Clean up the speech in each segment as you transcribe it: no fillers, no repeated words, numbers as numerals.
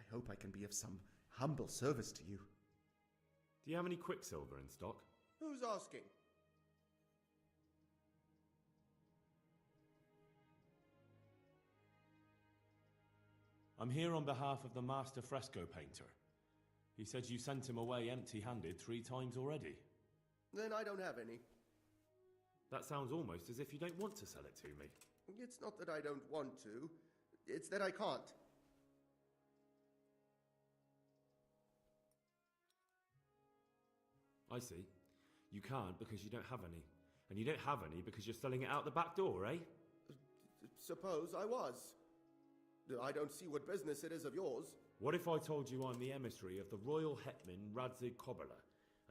I hope I can be of some humble service to you. Do you have any quicksilver in stock? Who's asking? I'm here on behalf of the master fresco painter. He said you sent him away empty-handed 3 times already. Then I don't have any. That sounds almost as if you don't want to sell it to me. It's not that I don't want to. It's that I can't. I see. You can't because you don't have any. And you don't have any because you're selling it out the back door, eh? Suppose I was. I don't see what business it is of yours. What if I told you I'm the emissary of the Royal Hetman Radzig Kobala,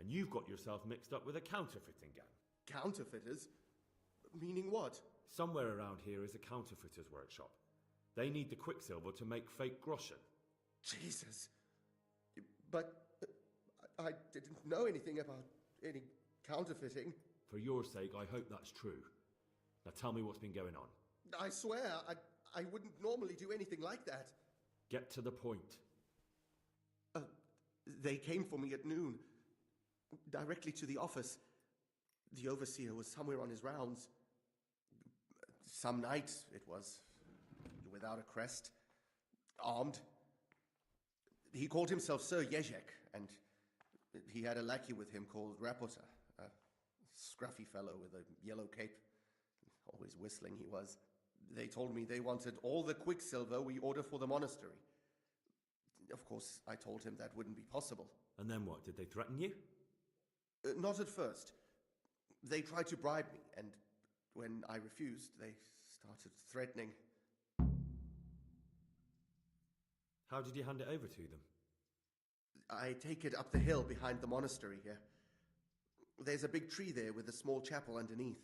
and you've got yourself mixed up with a counterfeiting gang? Counterfeiters? Meaning what? Somewhere around here is a counterfeiter's workshop. They need the quicksilver to make fake groschen. Jesus. But I didn't know anything about any counterfeiting. For your sake, I hope that's true. Now tell me what's been going on. I swear, I wouldn't normally do anything like that. Get to the point. They came for me at noon, directly to the office. The overseer was somewhere on his rounds. Some night, it was, without a crest, armed. He called himself Sir Jezek, and he had a lackey with him called Rapota, a scruffy fellow with a yellow cape. Always whistling he was. They told me they wanted all the quicksilver we order for the monastery. Of course, I told him that wouldn't be possible. And then what? Did they threaten you? Not at first. They tried to bribe me, and when I refused, they started threatening. How did you hand it over to them? I take it up the hill behind the monastery here. There's a big tree there with a small chapel underneath.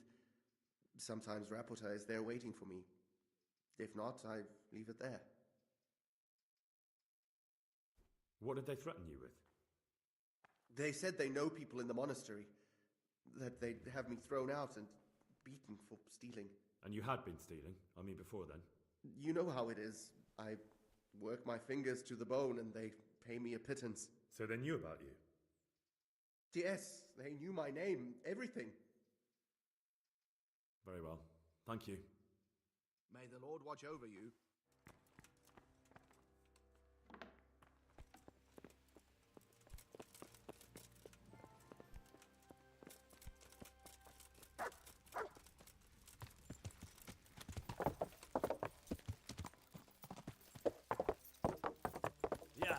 Sometimes Rapota is there waiting for me. If not, I leave it there. What did they threaten you with? They said they know people in the monastery, that they'd have me thrown out and beaten for stealing. And you had been stealing? I mean, before then? You know how it is. I work my fingers to the bone and they pay me a pittance. So they knew about you? Yes, they knew my name, everything. Very well. Thank you. May the Lord watch over you. Yeah.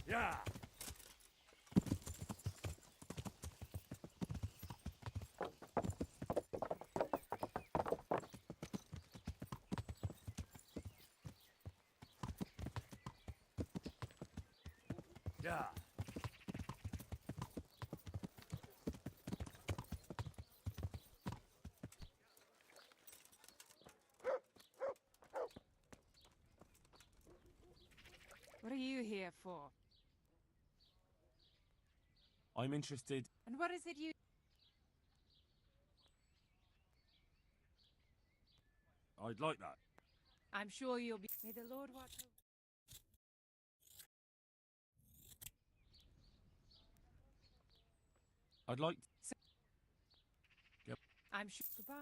Yeah. Yeah. What are you here for? I'm interested. And what is it you... I'd like that. I'm sure you'll be... May the Lord watch over... I'd like. I'm sure... Goodbye.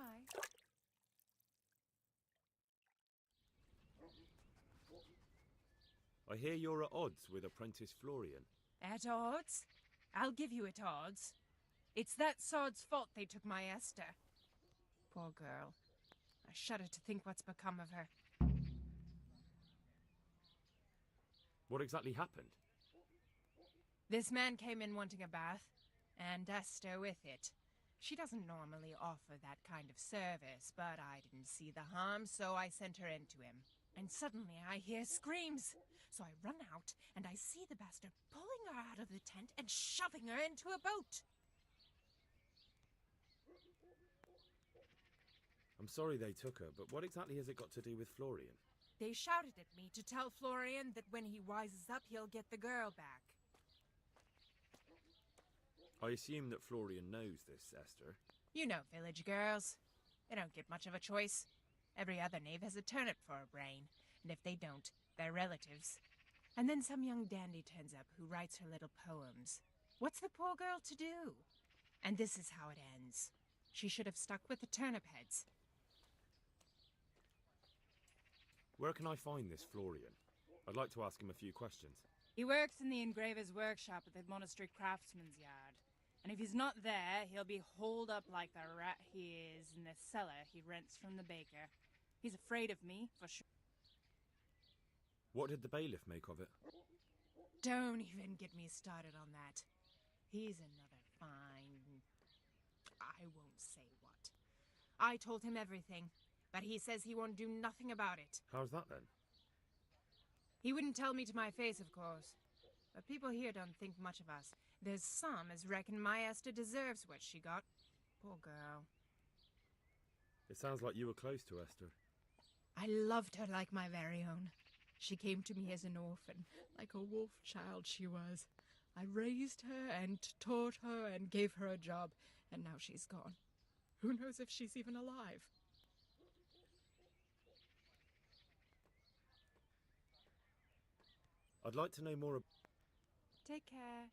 I hear you're at odds with Apprentice Florian. At odds? I'll give you at odds. It's that sod's fault they took my Esther. Poor girl. I shudder to think what's become of her. What exactly happened? This man came in wanting a bath, and Esther with it. She doesn't normally offer that kind of service, but I didn't see the harm, so I sent her in to him. And suddenly I hear screams. So I run out, and I see the bastard pulling her out of the tent and shoving her into a boat. I'm sorry they took her, but what exactly has it got to do with Florian? They shouted at me to tell Florian that when he wises up, he'll get the girl back. I assume that Florian knows this, Esther. You know village girls. They don't get much of a choice. Every other knave has a turnip for a brain, and if they don't, they're relatives. And then some young dandy turns up who writes her little poems. What's the poor girl to do? And this is how it ends. She should have stuck with the turnip heads. Where can I find this Florian? I'd like to ask him a few questions. He works in the engraver's workshop at the monastery craftsman's yard. And if he's not there, he'll be holed up like the rat he is in the cellar he rents from the baker. He's afraid of me, for sure. What did the bailiff make of it? Don't even get me started on that. He's another fine... I won't say what. I told him everything, but he says he won't do nothing about it. How's that then? He wouldn't tell me to my face, of course. But people here don't think much of us. There's some as reckon my Esther deserves what she got. Poor girl. It sounds like you were close to Esther. I loved her like my very own. She came to me as an orphan, like a wolf child she was. I raised her and taught her and gave her a job, and now she's gone. Who knows if she's even alive? I'd like to know more about... Take care.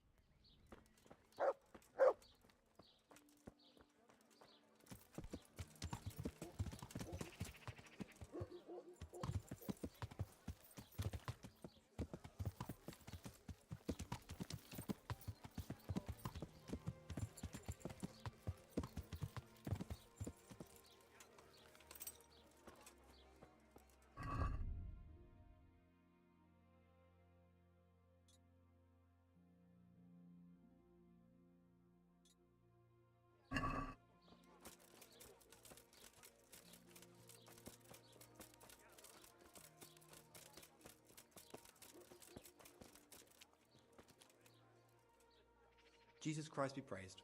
Jesus Christ be praised.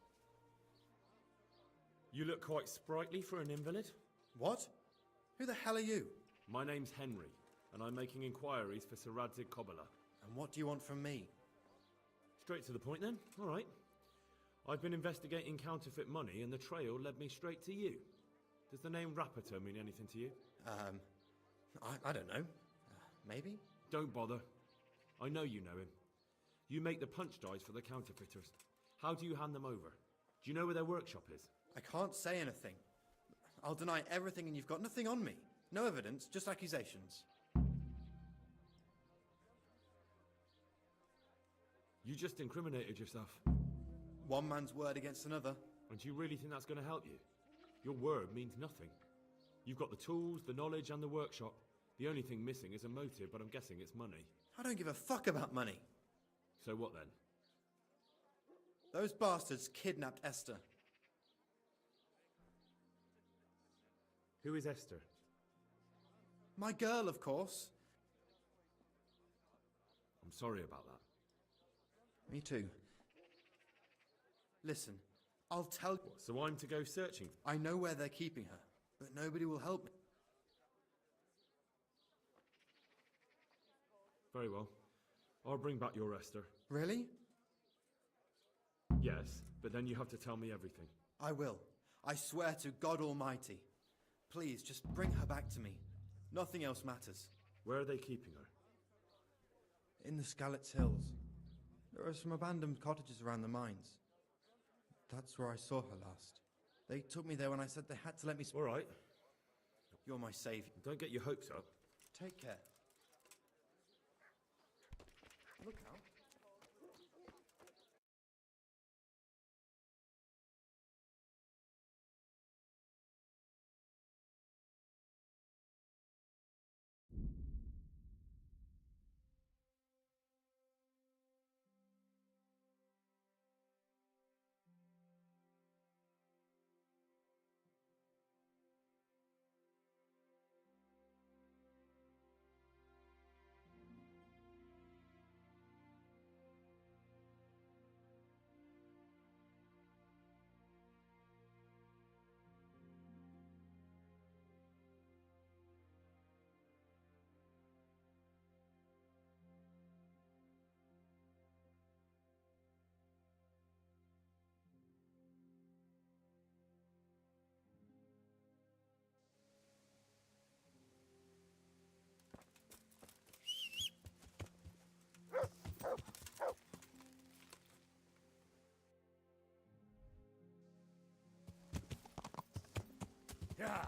You look quite sprightly for an invalid. What? Who the hell are you? My name's Henry, and I'm making inquiries for Sir Radzig Kobyla. And what do you want from me? Straight to the point then. All right. I've been investigating counterfeit money, and the trail led me straight to you. Does the name Rapiter mean anything to you? I don't know. Maybe? Don't bother. I know you know him. You make the punch dies for the counterfeiters. How do you hand them over? Do you know where their workshop is? I can't say anything. I'll deny everything and you've got nothing on me. No evidence, just accusations. You just incriminated yourself. One man's word against another. And do you really think that's going to help you? Your word means nothing. You've got the tools, the knowledge, and the workshop. The only thing missing is a motive, but I'm guessing it's money. I don't give a fuck about money. So what then? Those bastards kidnapped Esther. Who is Esther? My girl, of course. I'm sorry about that. Me too. Listen, I'll tell you. So I'm to go searching? I know where they're keeping her, but nobody will help me. Very well. I'll bring back your Esther. Really? Yes, but then you have to tell me everything. I will. I swear to God Almighty. Please, just bring her back to me. Nothing else matters. Where are they keeping her? In the Skalitz Hills. There are some abandoned cottages around the mines. That's where I saw her last. They took me there when I said they had to let me... All right. You're my saviour. Don't get your hopes up. Take care. Look out. Yeah.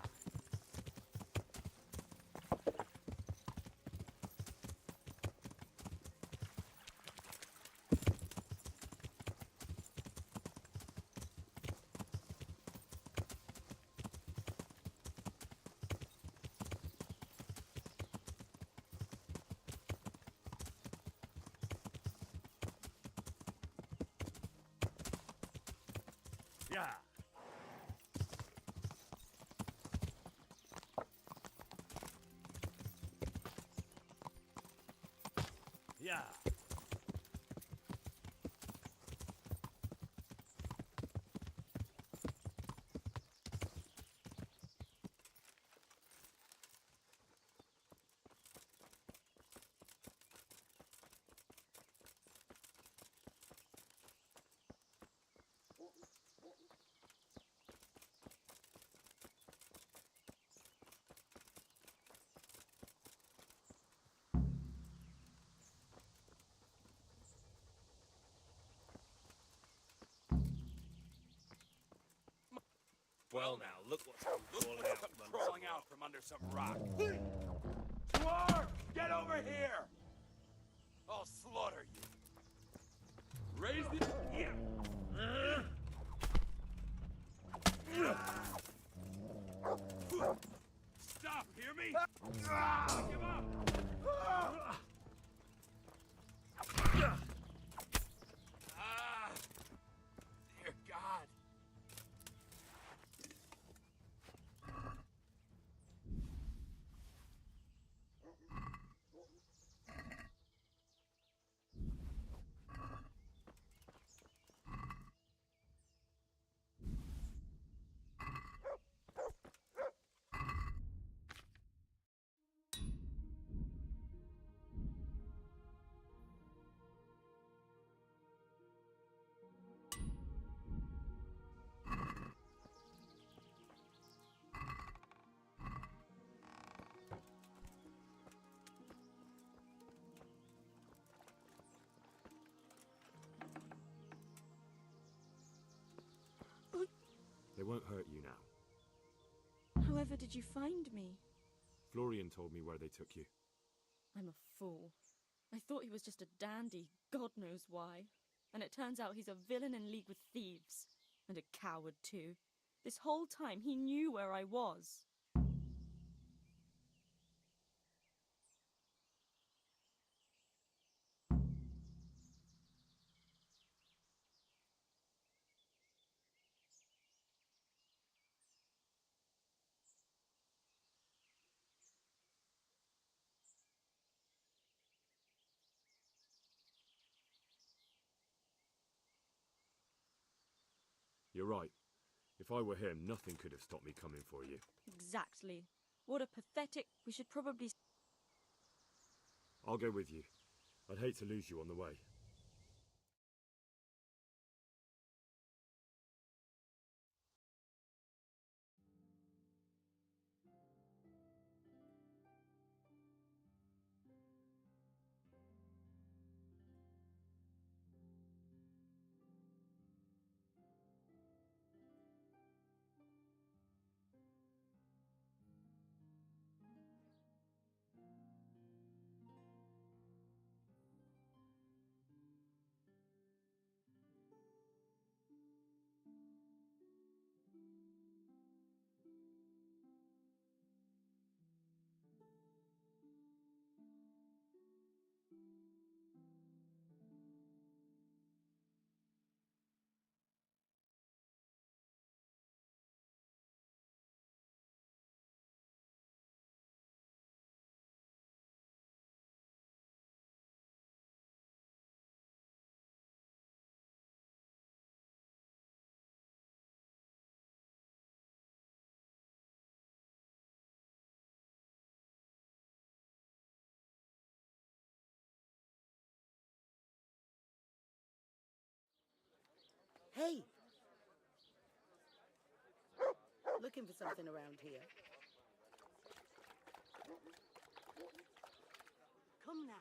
Yeah. Yeah. Well now, look what's crawling out from under some rock. Dwarf! Get over here! I'll slaughter you. Raise the... Yeah. Stop, hear me? Give up! Dear God. They won't hurt you now. However did you find me? Florian told me where they took you. I'm a fool. I thought he was just a dandy, God knows why. And it turns out he's a villain in league with thieves. And a coward too. This whole time he knew where I was. You're right. If I were him, nothing could have stopped me coming for you. Exactly. What a pathetic... We should probably... I'll go with you. I'd hate to lose you on the way. Hey! Looking for something around here. Come now.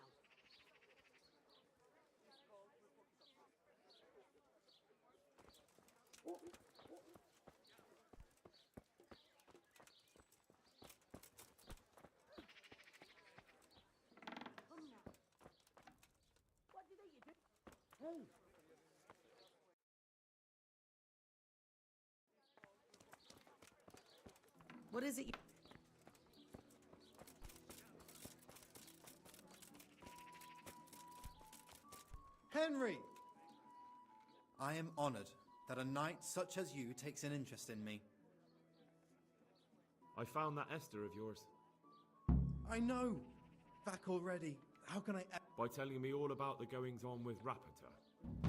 Come now. What did you do? Hey! What is it? Henry! I am honored that a knight such as you takes an interest in me. I found that Esther of yours. I know! Back already. How can I... By telling me all about the goings-on with Rapita.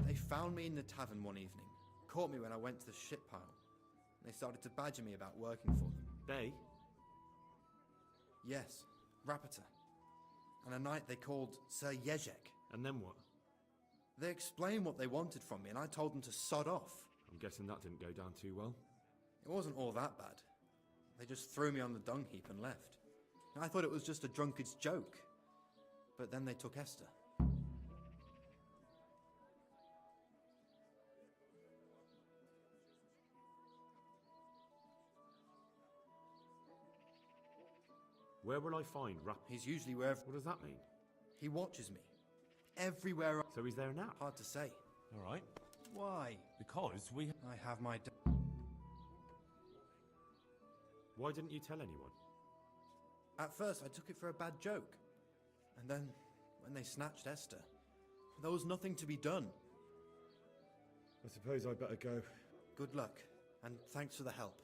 They found me in the tavern one evening. Caught me when I went to the ship pile. They started to badger me about working for them. They? Yes, Rapita. And a knight they called Sir Jezek. And then what? They explained what they wanted from me, and I told them to sod off. I'm guessing that didn't go down too well. It wasn't all that bad. They just threw me on the dung heap and left. I thought it was just a drunkard's joke. But then they took Esther. Where will I find Rap? He's usually wherever... What does that mean? He watches me. Everywhere. So he's there now? Hard to say. All right. Why? Because we... I have my... Why didn't you tell anyone? At first, I took it for a bad joke. And then, when they snatched Esther, there was nothing to be done. I suppose I'd better go. Good luck, and thanks for the help.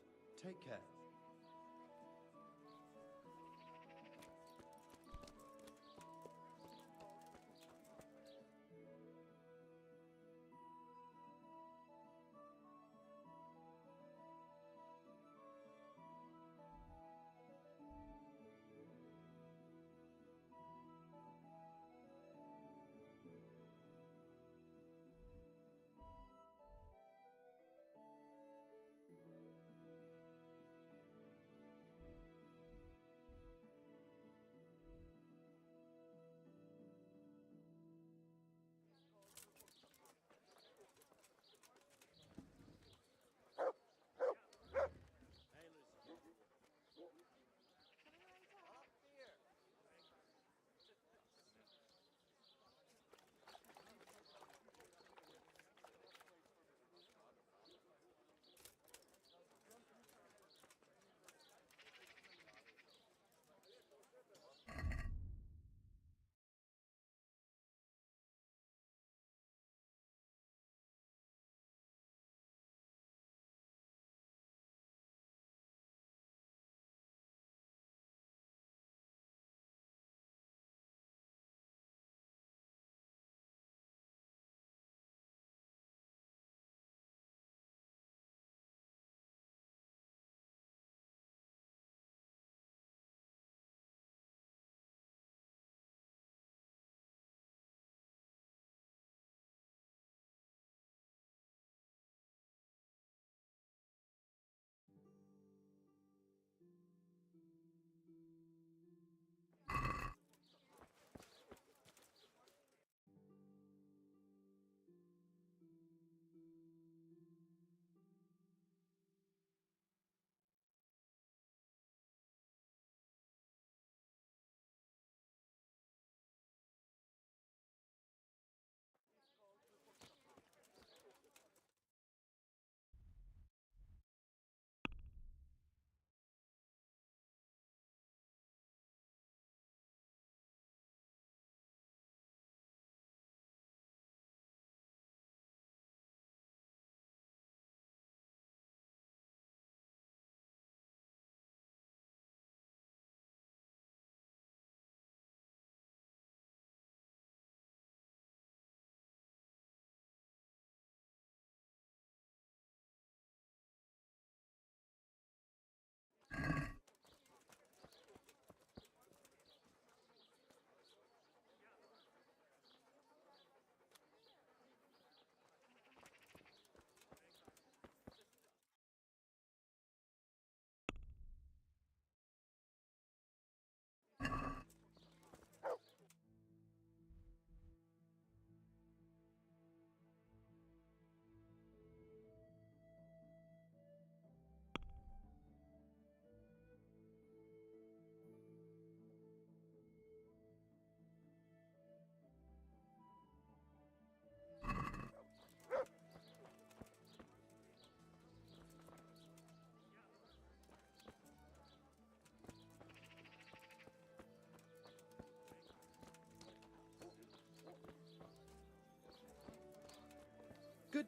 Take care.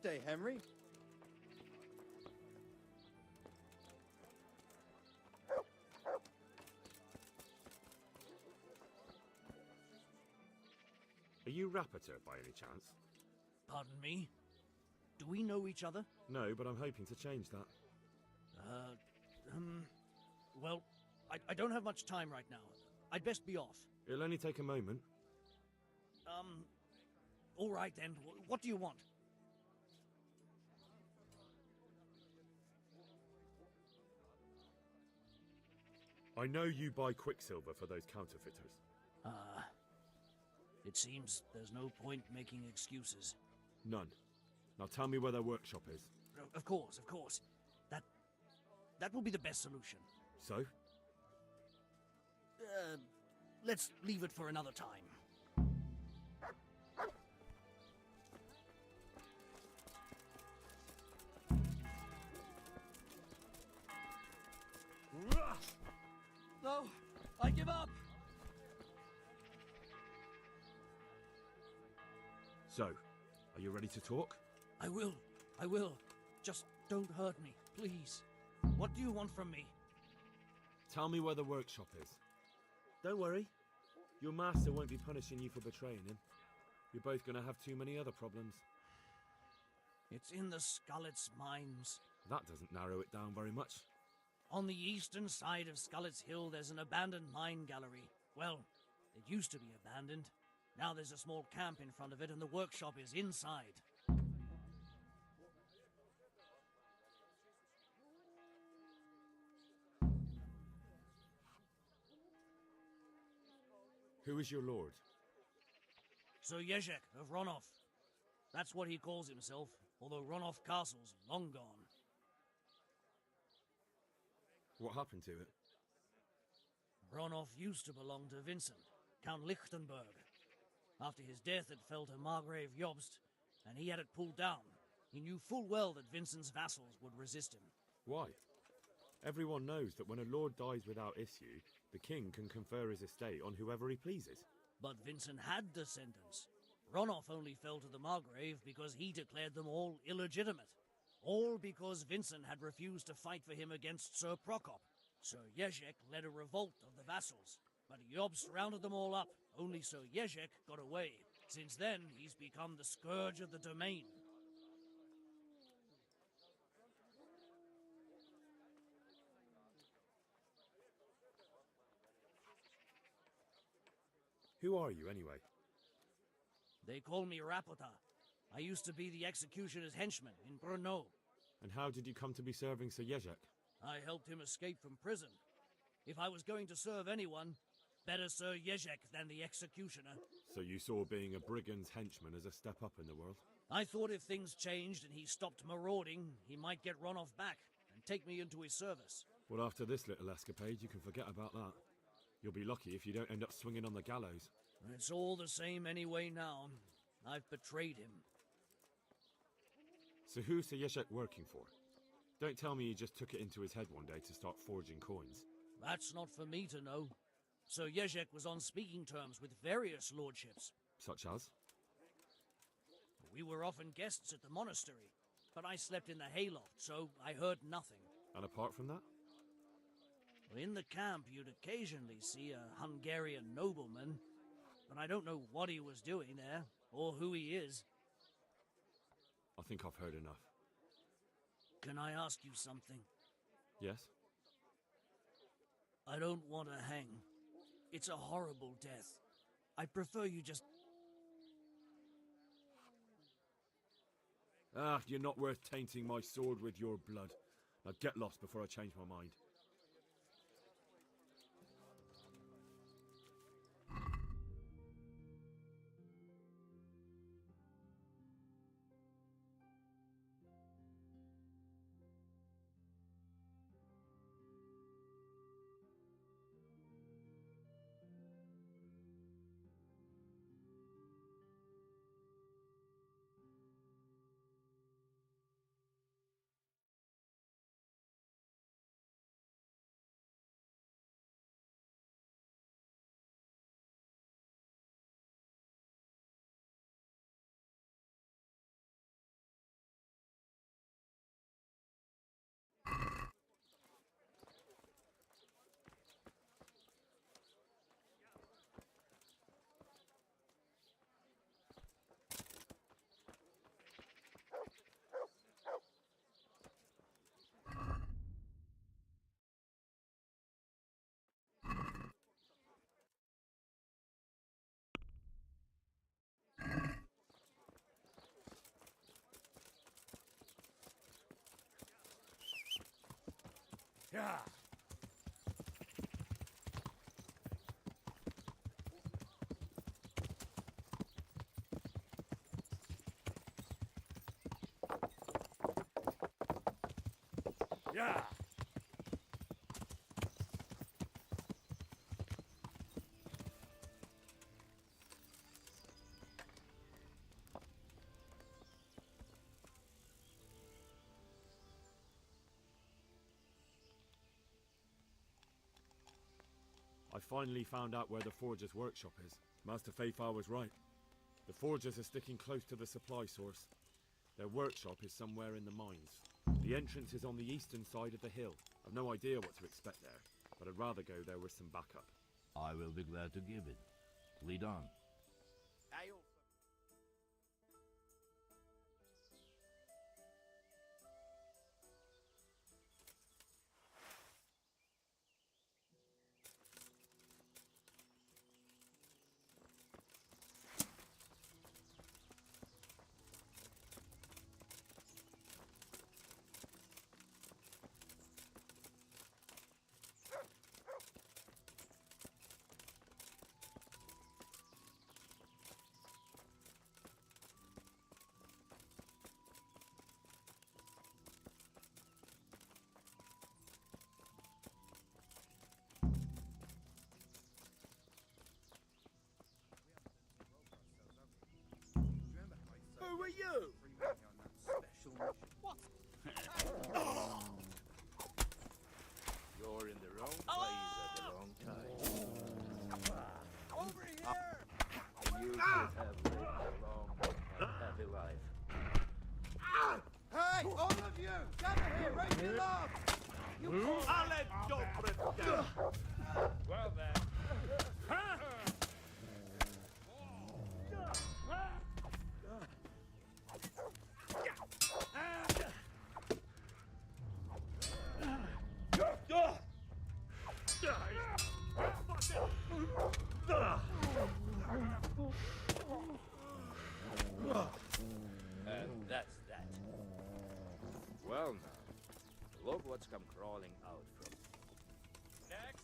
Good day, Henry. Are you Rappator by any chance? Pardon me? Do we know each other? No, but I'm hoping to change that. Well, I don't have much time right now. I'd best be off. It'll only take a moment. All right then. What do you want? I know you buy quicksilver for those counterfeiters. It seems there's no point making excuses. None. Now tell me where their workshop is. Of course, of course. That will be the best solution. So? Let's leave it for another time. No, I give up. So, are you ready to talk? I will. Just don't hurt me, please. What do you want from me? Tell me where the workshop is. Don't worry. Your master won't be punishing you for betraying him. You're both gonna have too many other problems. It's in the Skullet's mines. That doesn't narrow it down very much. On the eastern side of Skullet's Hill, there's an abandoned mine gallery. Well, it used to be abandoned. Now there's a small camp in front of it, and the workshop is inside. Who is your lord? Sir Jezek of Ronov. That's what he calls himself, although Ronov Castle's long gone. What happened to it? Ronov used to belong to Vincent, Count Lichtenberg. After his death, it fell to Margrave Jobst, and he had it pulled down. He knew full well that Vincent's vassals would resist him. Why? Everyone knows that when a lord dies without issue, the king can confer his estate on whoever he pleases. But Vincent had descendants. Ronov only fell to the Margrave because he declared them all illegitimate. All because Vincent had refused to fight for him against Sir Prokop. Sir Jezek led a revolt of the vassals, but Jobst rounded them all up. Only Sir Jezek got away. Since then, he's become the scourge of the domain. Who are you, anyway? They call me Rapota. I used to be the executioner's henchman in Brno. And how did you come to be serving Sir Jezek? I helped him escape from prison. If I was going to serve anyone, better Sir Jezek than the executioner. So you saw being a brigand's henchman as a step up in the world? I thought if things changed and he stopped marauding, he might get Ronov back and take me into his service. Well, after this little escapade, you can forget about that. You'll be lucky if you don't end up swinging on the gallows. It's all the same anyway now. I've betrayed him. So who's Sir Jezek working for? Don't tell me he just took it into his head one day to start forging coins. That's not for me to know. Sir Jezek was on speaking terms with various lordships. Such as? We were often guests at the monastery, but I slept in the hayloft, so I heard nothing. And apart from that? In the camp, you'd occasionally see a Hungarian nobleman, but I don't know what he was doing there, or who he is. I think I've heard enough. Can I ask you something? Yes? I don't want to hang. It's a horrible death. I prefer you just... Ah, you're not worth tainting my sword with your blood. Now get lost before I change my mind. Yeah. Yeah. I finally found out where the Forger's workshop is. Master Fafar was right. The Forgers are sticking close to the supply source. Their workshop is somewhere in the mines. The entrance is on the eastern side of the hill. I've no idea what to expect there, but I'd rather go there with some backup. I will be glad to give it. Lead on. Who are you? What? You're in the wrong place at the wrong time. Over here! You could have lived a long and happy life. Hey, all of you! Gather here! Raise your arms! I'll let Dobrin down. Well then. And that's that. Well now, look what's come crawling out from. Next.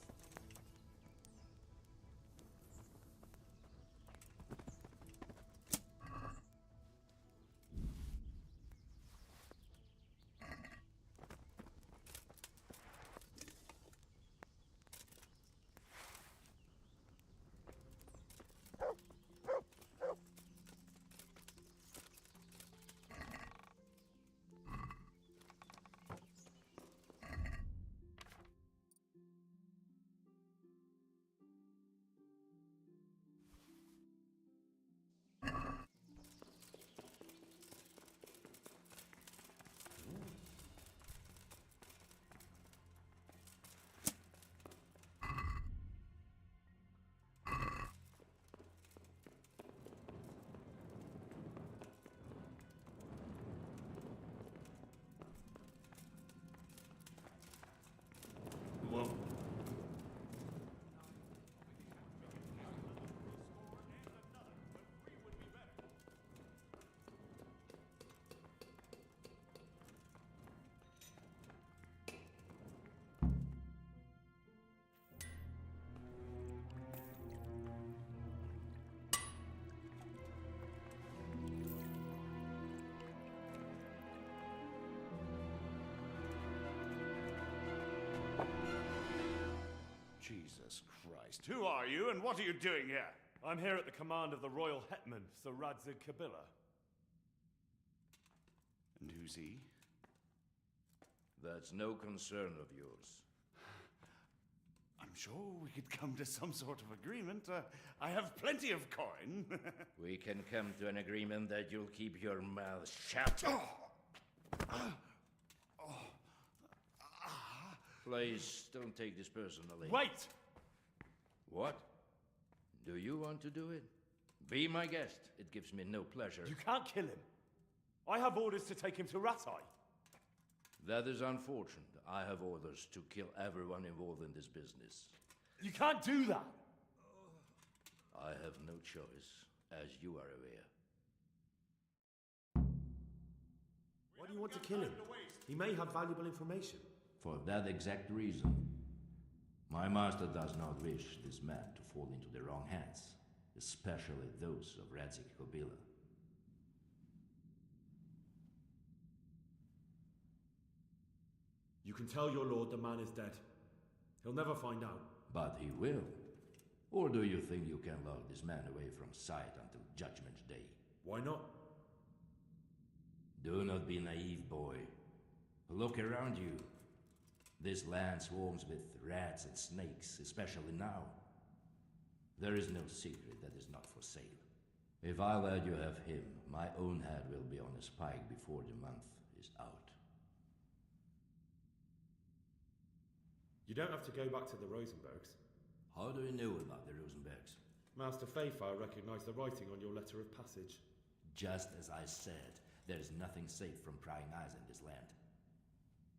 Jesus Christ. Who are you and what are you doing here? I'm here at the command of the Royal Hetman, Sir Radzig Kabila. And who's he? That's no concern of yours. I'm sure we could come to some sort of agreement. I have plenty of coin. We can come to an agreement that you'll keep your mouth shut. Please, don't take this personally. Wait! What? Do you want to do it? Be my guest. It gives me no pleasure. You can't kill him. I have orders to take him to Ratai. That is unfortunate. I have orders to kill everyone involved in this business. You can't do that! I have no choice, as you are aware. Why do you want to kill him? He may have valuable information. For that exact reason. My master does not wish this man to fall into the wrong hands, especially those of Radzik Kobila. You can tell your lord the man is dead. He'll never find out. But he will. Or do you think you can lock this man away from sight until Judgment Day? Why not? Do not be naive, boy. Look around you. This land swarms with rats and snakes, especially now. There is no secret that is not for sale. If I let you have him, my own head will be on a spike before the month is out. You don't have to go back to the Rosenbergs. How do you know about the Rosenbergs? Master Fayfire recognized the writing on your letter of passage. Just as I said, there is nothing safe from prying eyes in this land.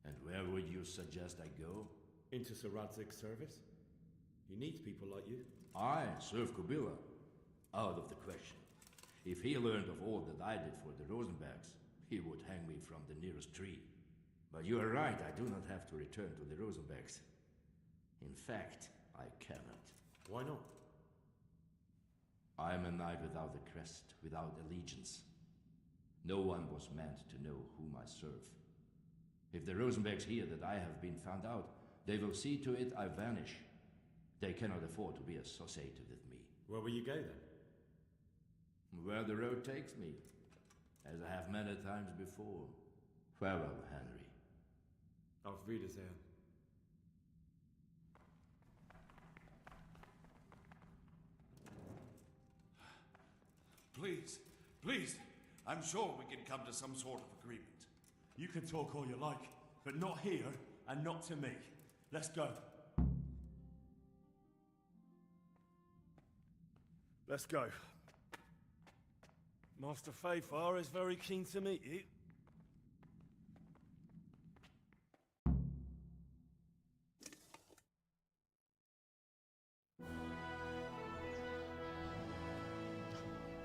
And where would you suggest I go? Into Sir Radzig's service. He needs people like you. I serve Kobila. Out of the question. If he learned of all that I did for the Rosenbergs, he would hang me from the nearest tree. But you are right, I do not have to return to the Rosenbergs. In fact, I cannot. Why not? I am a knight without a crest, without allegiance. No one was meant to know whom I serve. If the Rosenbergs hear that I have been found out, they will see to it I vanish. They cannot afford to be associated with me. Where will you go then? Where the road takes me, as I have many times before. Farewell, Henry. Auf Wiedersehen. Please, please, I'm sure we can come to some sort of agreement. You can talk all you like, but not here and not to me. Let's go. Let's go. Master Fayfire is very keen to meet you.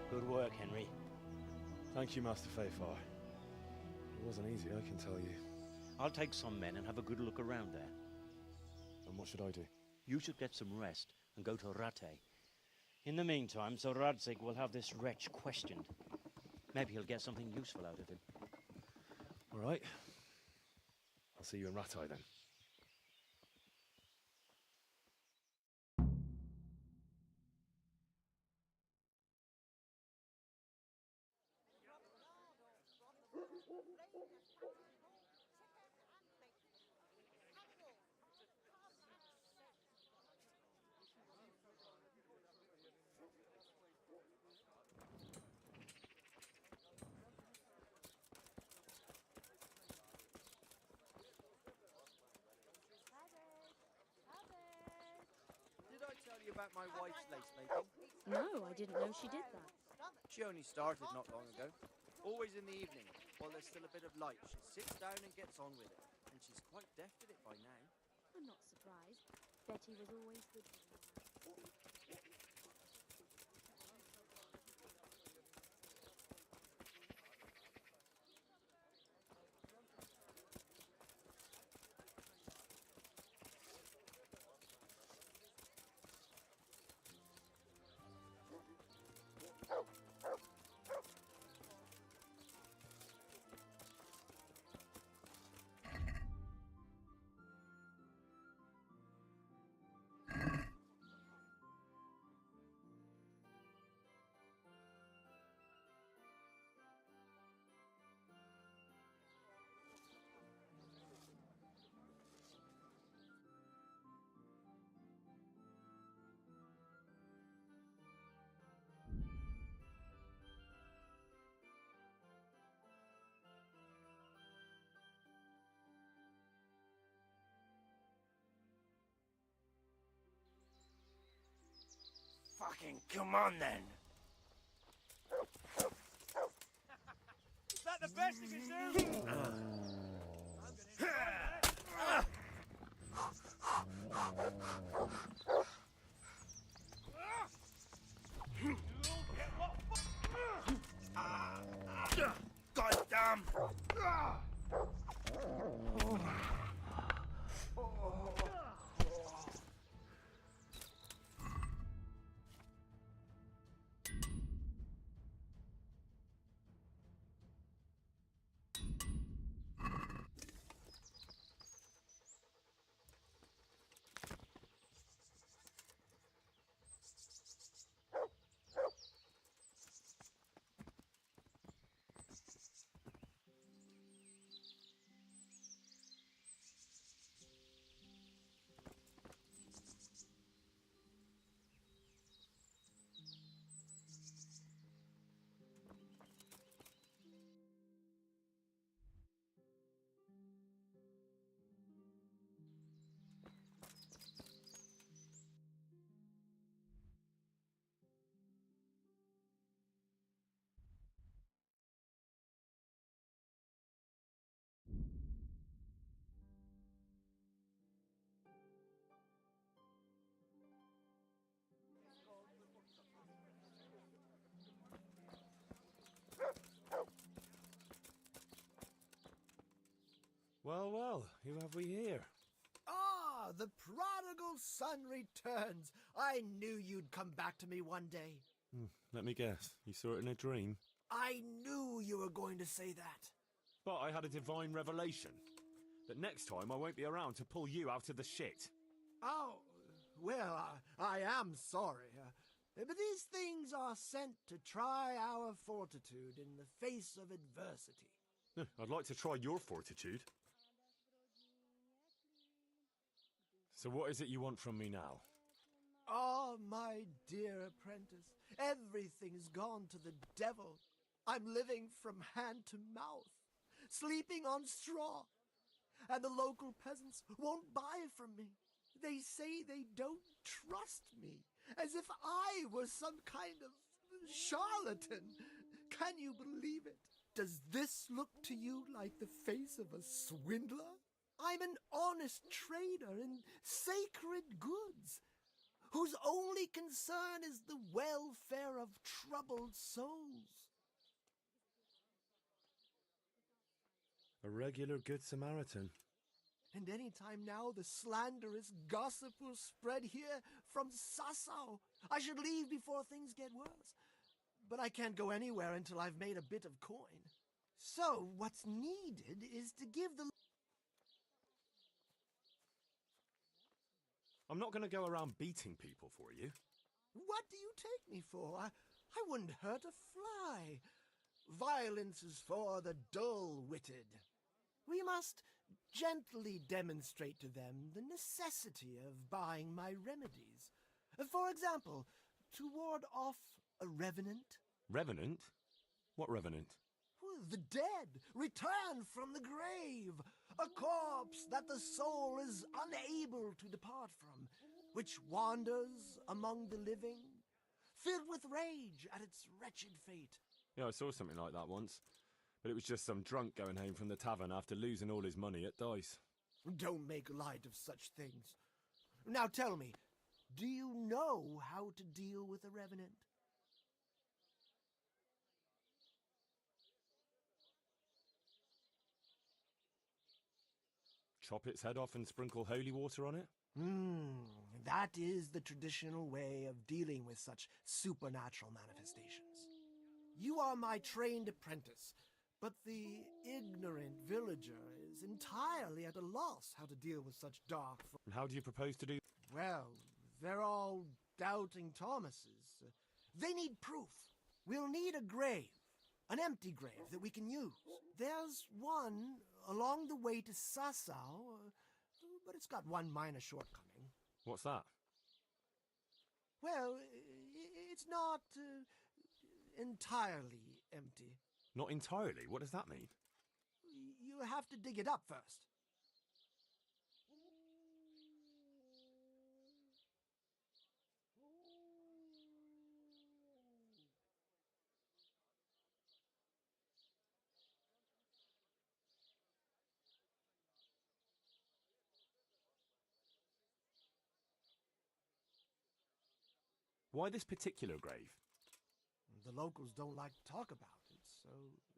Good work, Henry. Thank you, Master Fayfire. It wasn't easy, I can tell you. I'll take some men and have a good look around there. And what should I do? You should get some rest and go to Rate. In the meantime, Sir Radzig will have this wretch questioned. Maybe he'll get something useful out of him. All right. I'll see you in Ratai then. Did I tell you about my wife's lace making? No, I didn't know she did that. She only started not long ago. Always in the evening, while there's still a bit of light, she sits down and gets on with it. And she's quite deft at it by now. I'm not surprised. Betty was always good with me. Fucking come on then! Is that the best you can do? God damn! Well, well, who have we here? Ah, the prodigal son returns. I knew you'd come back to me one day. Let me guess, you saw it in a dream? I knew you were going to say that. But I had a divine revelation. That next time I won't be around to pull you out of the shit. Oh, well, I am sorry. But these things are sent to try our fortitude in the face of adversity. I'd like to try your fortitude. So what is it you want from me now? Oh, my dear apprentice, everything's gone to the devil. I'm living from hand to mouth, sleeping on straw, and the local peasants won't buy from me. They say they don't trust me, as if I was some kind of charlatan. Can you believe it? Does this look to you like the face of a swindler? I'm an honest trader in sacred goods, whose only concern is the welfare of troubled souls. A regular good Samaritan. And any time now the slanderous gossip will spread here from Sassau. I should leave before things get worse. But I can't go anywhere until I've made a bit of coin. So what's needed is to give the... I'm not going to go around beating people for you. What do you take me for? I wouldn't hurt a fly. Violence is for the dull-witted. We must gently demonstrate to them the necessity of buying my remedies. For example, to ward off a revenant. Revenant? What revenant? The dead, returned from the grave. A corpse that the soul is unable to depart from, which wanders among the living, filled with rage at its wretched fate. Yeah, I saw something like that once. But it was just some drunk going home from the tavern after losing all his money at dice. Don't make light of such things. Now tell me, do you know how to deal with a revenant? Chop its head off and sprinkle holy water on it? That is the traditional way of dealing with such supernatural manifestations. You are my trained apprentice, but the ignorant villager is entirely at a loss how to deal with such dark... And how do you propose to do... Well, they're all doubting Thomases. They need proof. We'll need a grave, an empty grave that we can use. There's one along the way to Sassau, but it's got one minor shortcoming. What's that? Well, it's not entirely empty. Not entirely? What does that mean? You have to dig it up first. Why this particular grave? The locals don't like to talk about it, so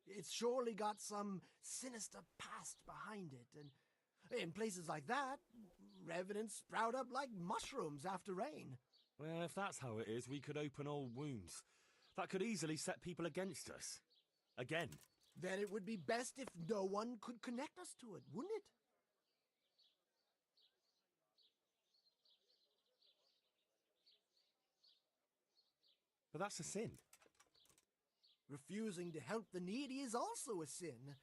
it's surely got some sinister past behind it. And in places like that, revenants sprout up like mushrooms after rain. Well, if that's how it is, we could open old wounds. That could easily set people against us. Again. Then it would be best if no one could connect us to it, wouldn't it? But that's a sin. Refusing to help the needy is also a sin.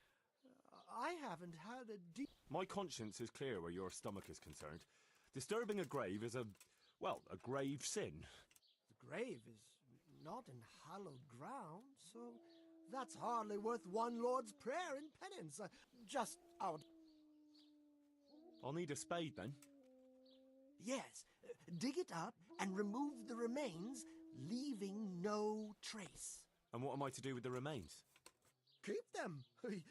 I haven't had a deep... My conscience is clear where your stomach is concerned. Disturbing a grave is a grave sin. The grave is not in hallowed ground, so that's hardly worth one Lord's Prayer in penance. Just out... I'll need a spade, then. Yes, dig it up and remove the remains, leaving no trace. And what am I to do with the remains? Keep them.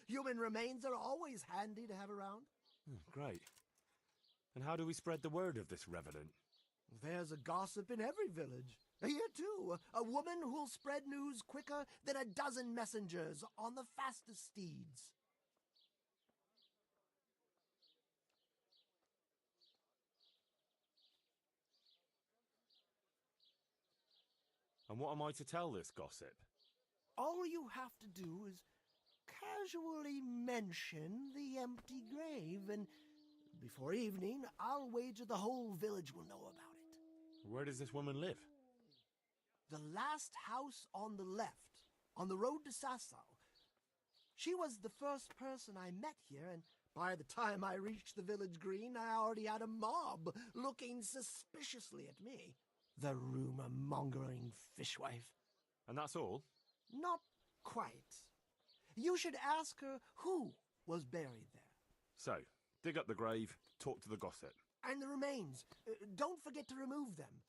Human remains are always handy to have around. Great. And how do we spread the word of this revenant? There's a gossip in every village. Here, too, a woman who'll spread news quicker than a dozen messengers on the fastest steeds. And what am I to tell this gossip? All you have to do is casually mention the empty grave, and before evening, I'll wager the whole village will know about it. Where does this woman live? The last house on the left, on the road to Sasau. She was the first person I met here, and by the time I reached the village green, I already had a mob looking suspiciously at me. The rumor-mongering fishwife. And that's all? Not quite. You should ask her who was buried there. So, dig up the grave, talk to the gossip. And the remains. Don't forget to remove them.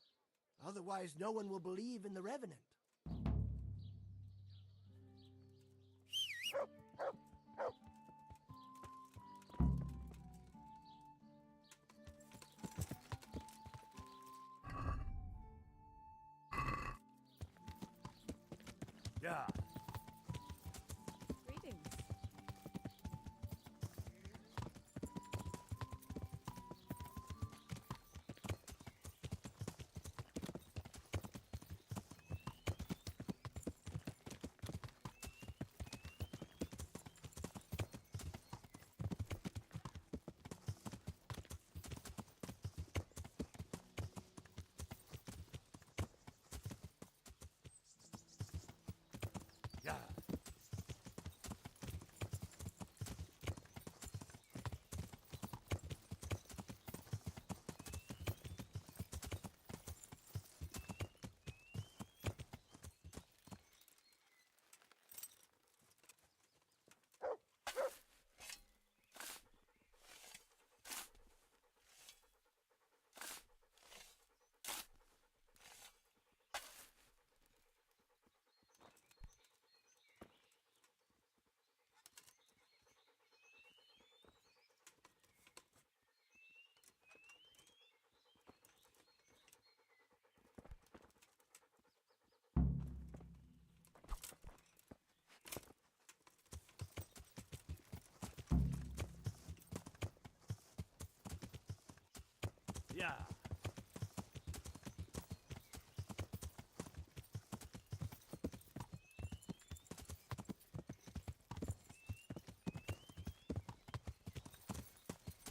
Otherwise, no one will believe in the Revenant. Yeah. Greetings. Yeah. Yeah.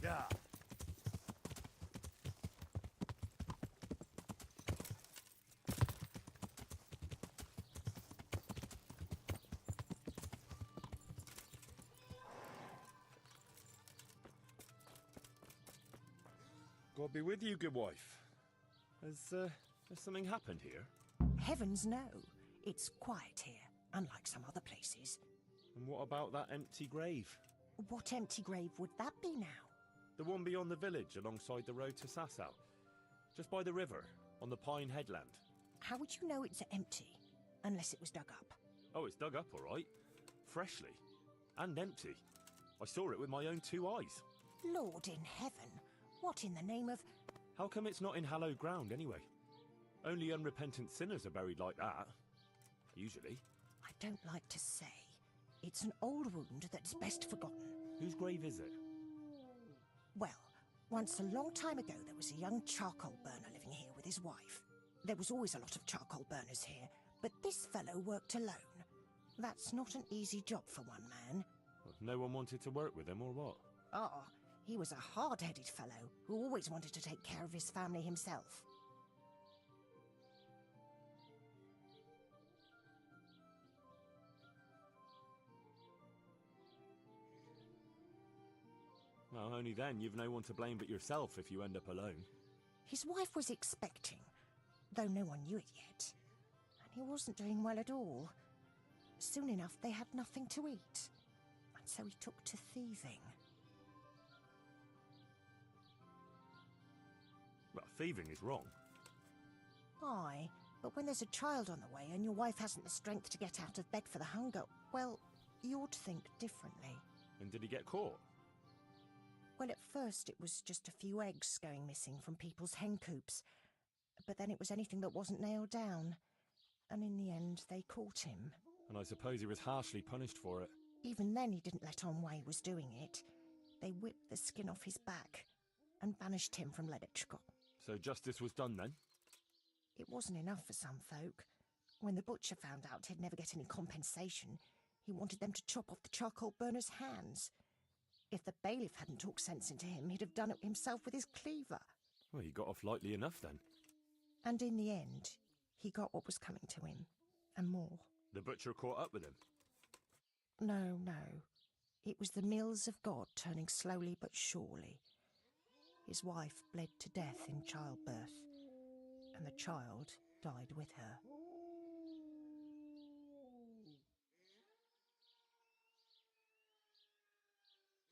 Yeah. God be with you, good wife. Has something happened here? Heavens no. It's quiet here, unlike some other places. And what about that empty grave? What empty grave would that be now? The one beyond the village, alongside the road to Sasau. Just by the river, on the Pine Headland. How would you know it's empty? Unless it was dug up. Oh, it's dug up, all right. Freshly. And empty. I saw it with my own 2 eyes. Lord in heaven, what in the name of... How come it's not in hallowed ground, anyway? Only unrepentant sinners are buried like that. Usually. I don't like to say. It's an old wound that's best forgotten. Whose grave is it? Well, once a long time ago there was a young charcoal burner living here with his wife. There was always a lot of charcoal burners here, but this fellow worked alone. That's not an easy job for one man. No one wanted to work with him, or what? Ah, he was a hard-headed fellow who always wanted to take care of his family himself. Well, only then you've no one to blame but yourself if you end up alone. His wife was expecting, though no one knew it yet. And he wasn't doing well at all. Soon enough they had nothing to eat. And so he took to thieving. Well, thieving is wrong. Aye, but when there's a child on the way and your wife hasn't the strength to get out of bed for the hunger, well, you ought to think differently. And did he get caught? Well, at first it was just a few eggs going missing from people's hen coops. But then it was anything that wasn't nailed down. And in the end, they caught him. And I suppose he was harshly punished for it. Even then he didn't let on why he was doing it. They whipped the skin off his back and banished him from Leditchko. So justice was done then? It wasn't enough for some folk. When the butcher found out he'd never get any compensation, he wanted them to chop off the charcoal burner's hands. If the bailiff hadn't talked sense into him, he'd have done it himself with his cleaver. Well, he got off lightly enough then. And in the end, he got what was coming to him, and more. The butcher caught up with him. No, no. It was the mills of God turning slowly but surely. His wife bled to death in childbirth, and the child died with her.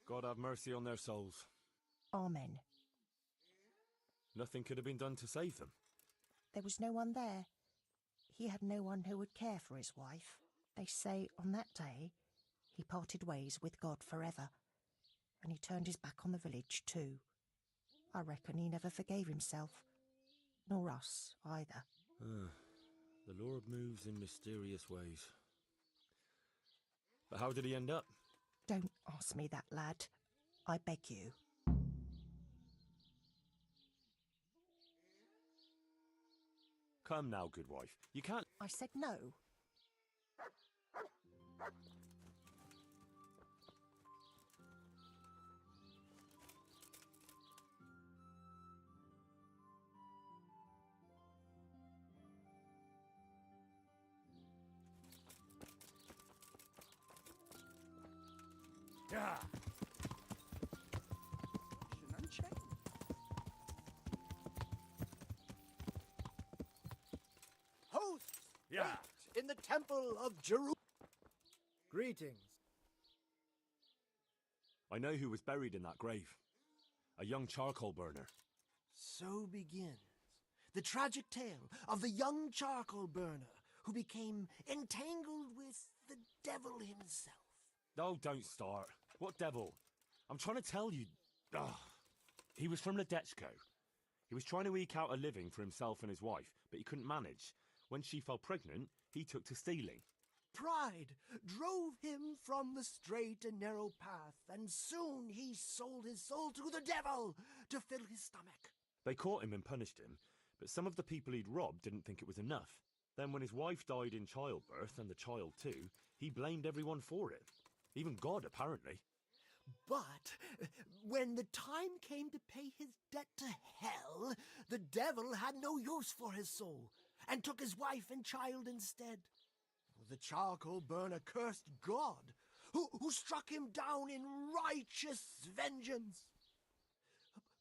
God have mercy on their souls. Amen. Nothing could have been done to save them. There was no one there. He had no one who would care for his wife. They say on that day, he parted ways with God forever, and he turned his back on the village too. I reckon he never forgave himself, nor us either. The Lord moves in mysterious ways. But how did he end up? Don't ask me that, lad. I beg you. Come now, good wife. You can't... I said no. Yeah. Hosts! Yeah. Wait in the temple of Jerusalem. Greetings. I know who was buried in that grave. A young charcoal burner. So begins the tragic tale of the young charcoal burner who became entangled with the devil himself. Oh, don't start. What devil? I'm trying to tell you... Ugh. He was from Ledechko. He was trying to eke out a living for himself and his wife, but he couldn't manage. When she fell pregnant, he took to stealing. Pride drove him from the straight and narrow path, and soon he sold his soul to the devil to fill his stomach. They caught him and punished him, but some of the people he'd robbed didn't think it was enough. Then when his wife died in childbirth, and the child too, he blamed everyone for it. Even God, apparently. But when the time came to pay his debt to hell, the devil had no use for his soul, and took his wife and child instead. The charcoal burner cursed God, who struck him down in righteous vengeance.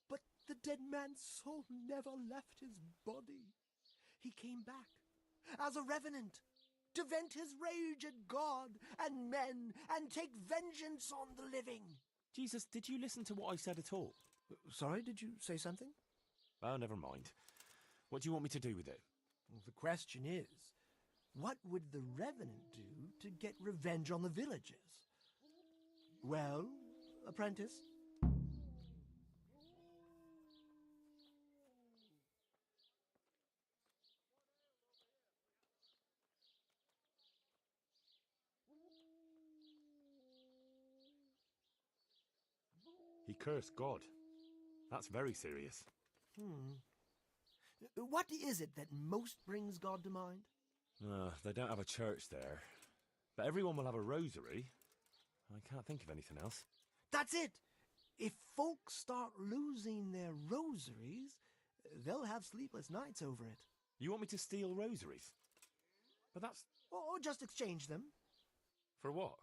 But the dead man's soul never left his body. He came back as a revenant, to vent his rage at God and men and take vengeance on the living. Jesus, did you listen to what I said at all? Sorry, did you say something? Well, never mind. What do you want me to do with it? The question is, what would the revenant do to get revenge on the villagers? Well, apprentice? He cursed God. That's very serious. What is it that most brings God to mind? They don't have a church there. But everyone will have a rosary. I can't think of anything else. That's it! If folks start losing their rosaries, they'll have sleepless nights over it. You want me to steal rosaries? But that's... Or just exchange them. For what?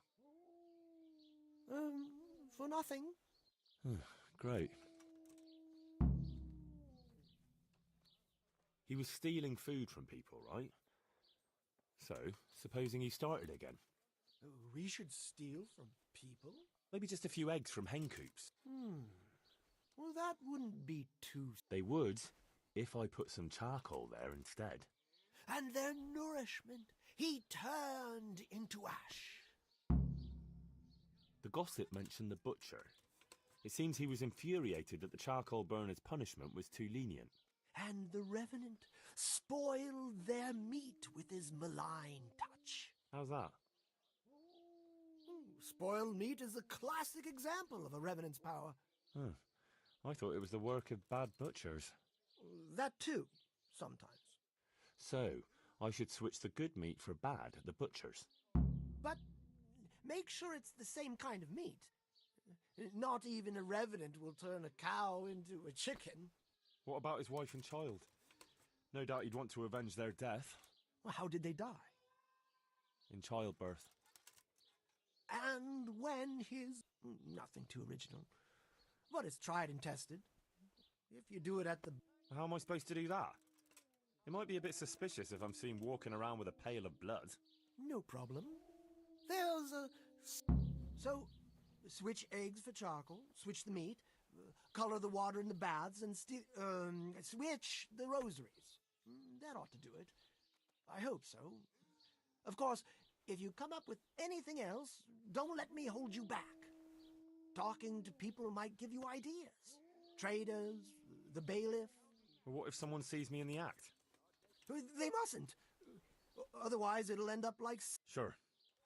For nothing. Great. He was stealing food from people, right? So, supposing he started again. We should steal from people? Maybe just a few eggs from hen coops. Well, that wouldn't be too... They would, if I put some charcoal there instead. And their nourishment he turned into ash. The gossip mentioned the butcher. It seems he was infuriated that the charcoal burner's punishment was too lenient. And the revenant spoiled their meat with his malign touch. How's that? Spoiled meat is a classic example of a revenant's power. I thought it was the work of bad butchers. That too, sometimes. So, I should switch the good meat for bad at the butcher's. But make sure it's the same kind of meat. Not even a revenant will turn a cow into a chicken. What about his wife and child? No doubt he'd want to avenge their death. Well, how did they die? In childbirth. And when his... Nothing too original. But it's tried and tested. If you do it at the... How am I supposed to do that? It might be a bit suspicious if I'm seen walking around with a pail of blood. No problem. There's a... So, switch eggs for charcoal, switch the meat, color the water in the baths, and switch the rosaries. That ought to do it. I hope so. Of course, if you come up with anything else, don't let me hold you back. Talking to people might give you ideas. Traders, the bailiff. Well, what if someone sees me in the act? They mustn't. Otherwise, it'll end up like... Sure.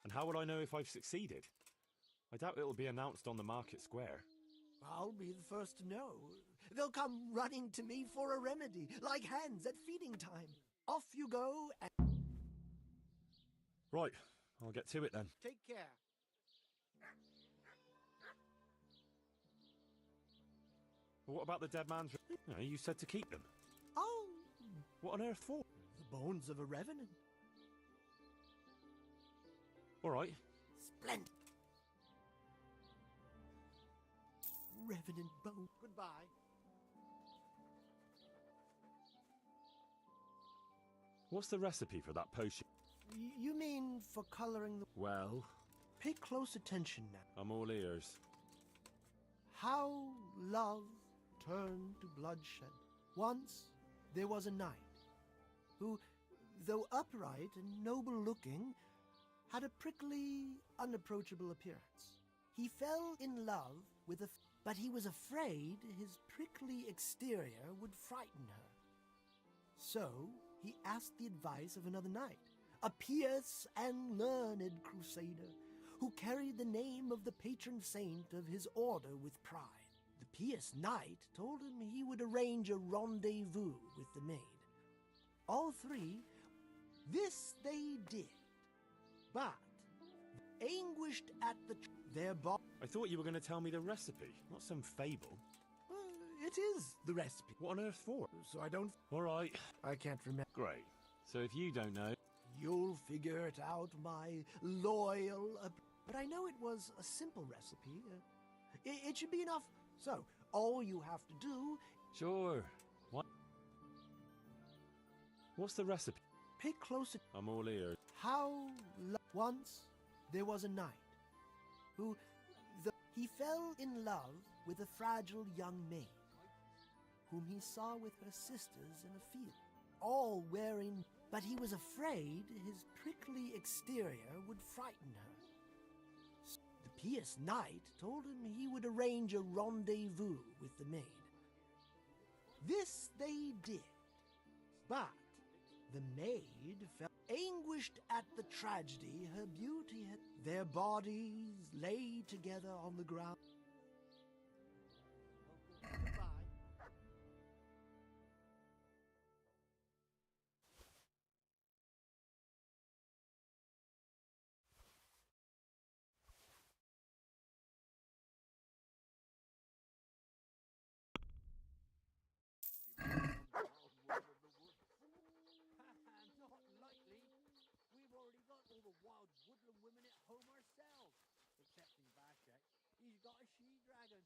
And how will I know if I've succeeded? I doubt it'll be announced on the market square. I'll be the first to know. They'll come running to me for a remedy, like hens at feeding time. Off you go and... Right, I'll get to it then. Take care. What about the dead man's... No, you said to keep them. Oh! What on earth for? The bones of a revenant. All right. Splendid. Revenant bone. Goodbye. What's the recipe for that potion? You mean for coloring the... Well... Pay close attention now. I'm all ears. How love turned to bloodshed. Once there was a knight who, though upright and noble-looking, had a prickly, unapproachable appearance. He fell in love with a... But he was afraid his prickly exterior would frighten her. So he asked the advice of another knight, a pious and learned crusader, who carried the name of the patron saint of his order with pride. The pious knight told him he would arrange a rendezvous with the maid. All three, this they did, but anguished at their I thought you were going to tell me the recipe, not some fable. It is the recipe. What on earth for? So I don't... All right. I can't remember. Great. So if you don't know... You'll figure it out, my loyal... But I know it was a simple recipe. It should be enough. So, all you have to do... Sure. What? What's the recipe? Pay close... I'm all ears. Once there was a knight who... He fell in love with a fragile young maid, whom he saw with her sisters in a field, all wearing... But he was afraid his prickly exterior would frighten her. The pious knight told him he would arrange a rendezvous with the maid. This they did, but the maid felt anguished at the tragedy her beauty had. Their bodies lay together on the ground. He's got a she-dragon.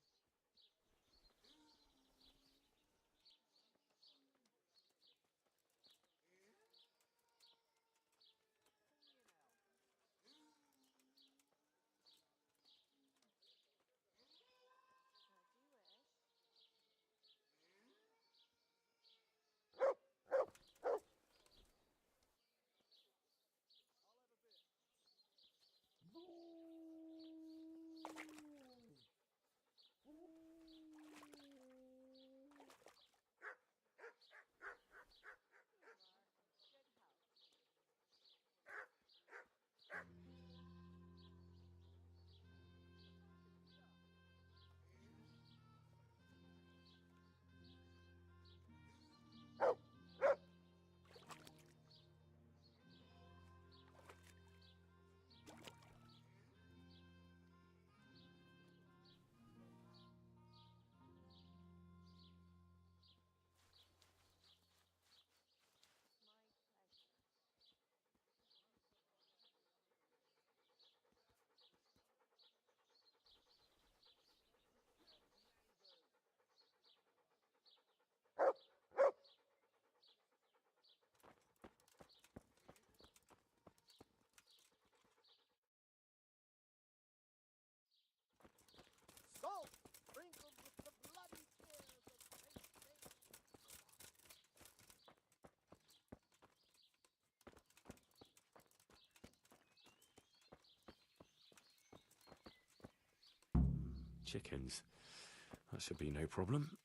chickens. That should be no problem.